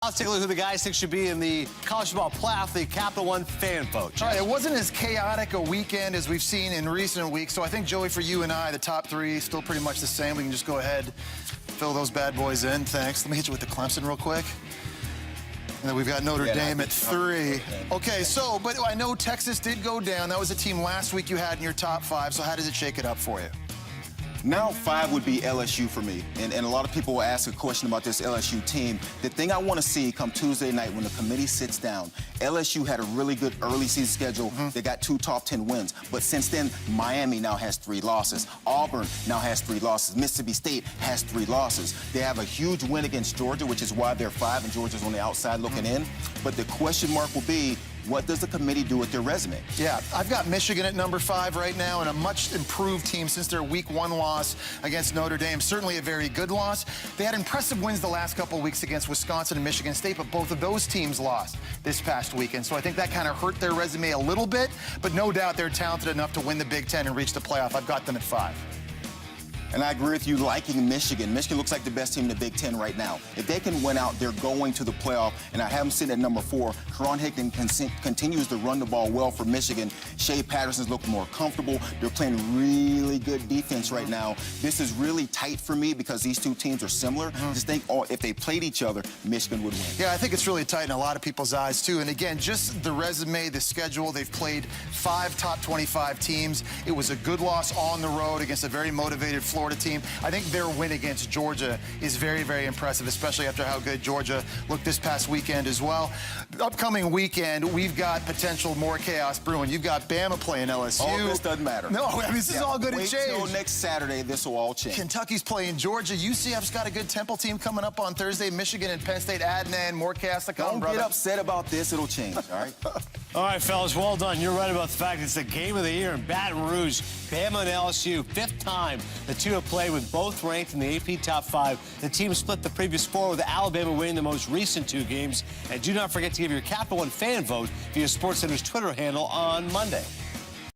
Let's take a look at who the guys think should be in the college football playoff, the Capital One fan vote. All right, it wasn't as chaotic a weekend as we've seen in recent weeks, so I think, Joey, for you and I, the top three still pretty much the same. We can just go ahead, fill those bad boys in. Thanks. Let me hit you with the Clemson real quick. And then we've got Notre Dame at 3. Okay, so, but I know Texas did go down. That was a team last week you had in your top 5, so how does it shake it up for you? Now 5 would be LSU for me. And a lot of people will ask a question about this LSU team. The thing I want to see come Tuesday night when the committee sits down, LSU had a really good early season schedule. They got 2 top 10 wins. But since then, Miami now has 3 losses. Auburn now has 3 losses. Mississippi State has 3 losses. They have a huge win against Georgia, which is why they're 5, and Georgia's on the outside looking in. But the question mark will be, what does the committee do with their resume? Yeah, I've got Michigan at number 5 right now, and a much improved team since their week 1 loss against Notre Dame. Certainly a very good loss. They had impressive wins the last couple of weeks against Wisconsin and Michigan State, but both of those teams lost this past weekend. So I think that kind of hurt their resume a little bit, but no doubt they're talented enough to win the Big Ten and reach the playoff. I've got them at 5. And I agree with you liking Michigan. Michigan looks like the best team in the Big Ten right now. If they can win out, they're going to the playoff. And I have them sitting at number 4. Karan Hickman continues to run the ball well for Michigan. Shea Patterson's looking more comfortable. They're playing really good defense right now. This is really tight for me because these two teams are similar. Just think, if they played each other, Michigan would win. Yeah, I think it's really tight in a lot of people's eyes, too. And again, just the resume, the schedule, they've played 5 top 25 teams. It was a good loss on the road against a very motivated Florida team. I think their win against Georgia is very, very impressive, especially after how good Georgia looked this past weekend as well. Upcoming weekend, we've got potential more chaos brewing. You've got Bama playing LSU. All this doesn't matter. No, I mean, this is all good to change. Wait till next Saturday, this will all change. Kentucky's playing Georgia. UCF's got a good Temple team coming up on Thursday. Michigan and Penn State, Adnan, more chaos to come, Don't get upset about this. It'll change, all right? All right, fellas, well done. You're right about the fact it's the game of the year in Baton Rouge. Bama and LSU, 5th time the two have played with both ranked in the AP Top 5. The team split the previous 4 with Alabama winning the most recent 2 games. And do not forget to give your Capital One fan vote via SportsCenter's Twitter handle on Monday.